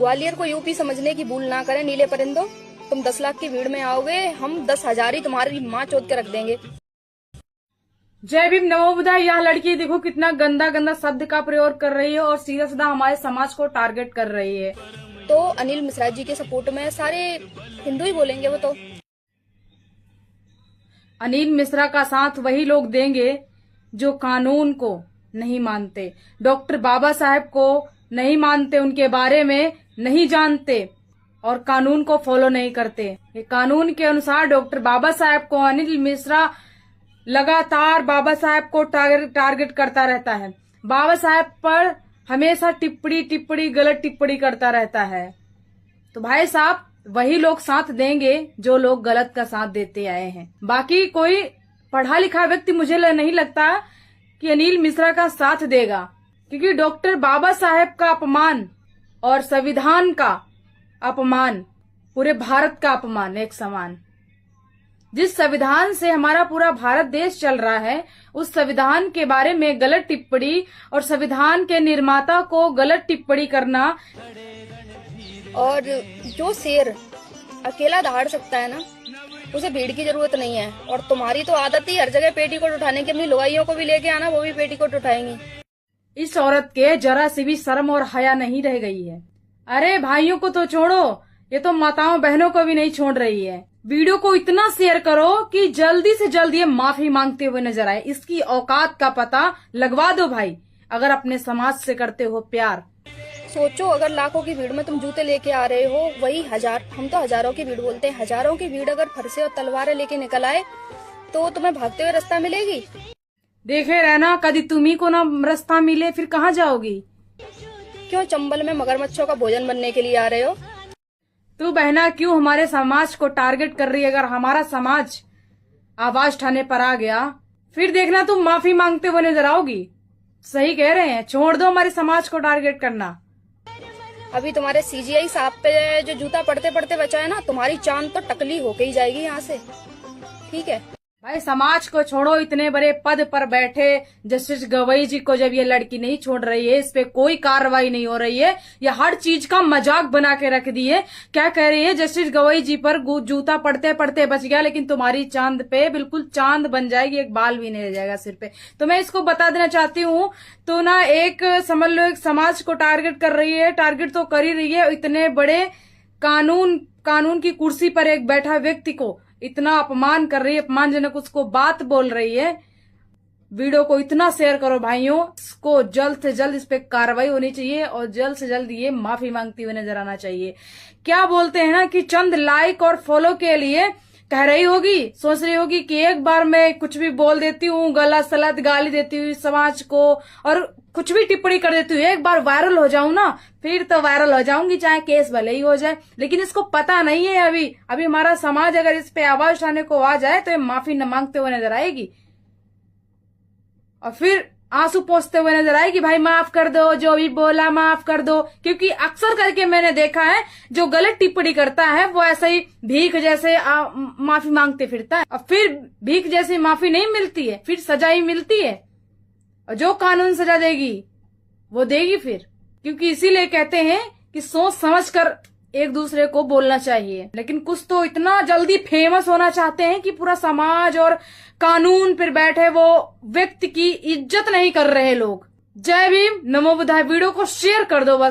ग्वालियर को यूपी समझने की भूल ना करें नीले परिंदों। तुम 10 लाख की भीड़ में आओगे, हम 10,000 ही तुम्हारी माँ चोद के रख देंगे। जय भीम नमो बुद्धाय। यह लड़की देखो कितना गंदा गंदा शब्द का प्रयोग कर रही है और सीधा सीधा हमारे समाज को टारगेट कर रही है। तो अनिल मिश्रा जी के सपोर्ट में सारे हिंदू ही बोलेंगे वो तो। अनिल मिश्रा का साथ वही लोग देंगे जो कानून को नहीं मानते, डॉक्टर बाबा साहेब को नहीं मानते, उनके बारे में नहीं जानते और कानून को फॉलो नहीं करते। ये कानून के अनुसार डॉक्टर बाबा साहेब को अनिल मिश्रा लगातार बाबा साहेब को टारगेट करता रहता है। बाबा साहेब पर हमेशा टिप्पणी गलत टिप्पणी करता रहता है। तो भाई साहब वही लोग साथ देंगे जो लोग गलत का साथ देते आए हैं। बाकी कोई पढ़ा लिखा व्यक्ति मुझे नहीं लगता कि अनिल मिश्रा का साथ देगा, क्योंकि डॉक्टर बाबा साहेब का अपमान और संविधान का अपमान, पूरे भारत का अपमान एक समान। जिस संविधान से हमारा पूरा भारत देश चल रहा है, उस संविधान के बारे में गलत टिप्पणी और संविधान के निर्माता को गलत टिप्पणी करना। और जो शेर अकेला दहाड़ सकता है ना, उसे भीड़ की जरूरत नहीं है। और तुम्हारी तो आदत ही हर जगह पेटीकोट उठाने की, अपनी लुगाइयों को भी लेके आना, वो भी पेटीकोट उठाएंगी। इस औरत के जरा सी भी शर्म और हया नहीं रह गई है। अरे भाइयों को तो छोड़ो, ये तो माताओं बहनों को भी नहीं छोड़ रही है। वीडियो को इतना शेयर करो कि जल्दी से जल्दी ये माफी मांगते हुए नजर आए। इसकी औकात का पता लगवा दो भाई, अगर अपने समाज से करते हो प्यार। सोचो, अगर लाखों की भीड़ में तुम जूते लेके आ रहे हो, वही हजार, हम तो हजारों की भीड़ बोलते हैं, हजारों की भीड़ अगर फरसे और तलवारें लेके निकल आए तो तुम्हें भागते हुए रास्ता मिलेगी? देखे रहना, कभी तुम्ही को ना रास्ता मिले फिर कहाँ जाओगी? क्यों चंबल में मगरमच्छों का भोजन बनने के लिए आ रहे हो? तू बहना क्यों हमारे समाज को टारगेट कर रही है? अगर हमारा समाज आवाज उठाने पर आ गया, फिर देखना तुम माफी मांगते हुए नजर आओगी। सही कह रहे हैं, छोड़ दो हमारे समाज को टारगेट करना। अभी तुम्हारे सीजीआई साहब पे जो जूता पड़ते पड़ते बचा है ना, तुम्हारी चांद तो टकली होके ही जाएगी यहाँ से। ठीक है भाई, समाज को छोड़ो। इतने बड़े पद पर बैठे जस्टिस गवई जी को जब ये लड़की नहीं छोड़ रही है, इस पे कोई कार्रवाई नहीं हो रही है, ये हर चीज का मजाक बना के रख दी है। क्या कह रही है, जस्टिस गवई जी पर जूता पड़ते पड़ते बच गया, लेकिन तुम्हारी चांद पे बिल्कुल चांद बन जाएगी, एक बाल भी नहीं रह जाएगा सिर पे। तो मैं इसको बता देना चाहती हूँ, तो ना एक समझ लो एक समाज को टारगेट कर रही है, टारगेट तो कर ही रही है। इतने बड़े कानून की कुर्सी पर एक बैठा व्यक्ति को इतना अपमान कर रही है, अपमानजनक उसको बात बोल रही है। वीडियो को इतना शेयर करो भाइयों, इसको जल्द से जल्द इस पे कार्रवाई होनी चाहिए और जल्द से जल्द ये माफी मांगती हुई नजर आना चाहिए। क्या बोलते हैं ना कि चंद लाइक और फॉलो के लिए कह रही होगी, सोच रही होगी कि एक बार मैं कुछ भी बोल देती हूँ, गलत सलत गाली देती हुई समाज को और कुछ भी टिप्पणी कर देती हूँ, एक बार वायरल हो जाऊं ना, फिर तो वायरल हो जाऊंगी, चाहे केस भले ही हो जाए। लेकिन इसको पता नहीं है अभी हमारा समाज अगर इस पे आवाज उठाने को आ जाए तो ये माफी न मांगते हुए नजर आएगी और फिर आंसू पोंछते हुए नजर आएगी, भाई माफ कर दो, जो भी बोला माफ कर दो। क्योंकि अक्सर करके मैंने देखा है, जो गलत टिप्पणी करता है वो ऐसा ही भीख जैसे माफी मांगते फिरता है और फिर भीख जैसी माफी नहीं मिलती है, फिर सजा ही मिलती है। और जो कानून सजा देगी वो देगी फिर, क्योंकि इसीलिए कहते हैं कि सोच समझ कर एक दूसरे को बोलना चाहिए। लेकिन कुछ तो इतना जल्दी फेमस होना चाहते हैं कि पूरा समाज और कानून पर बैठे वो व्यक्ति की इज्जत नहीं कर रहे लोग। जय भीम नमो बुद्धाय। वीडियो को शेयर कर दो बस।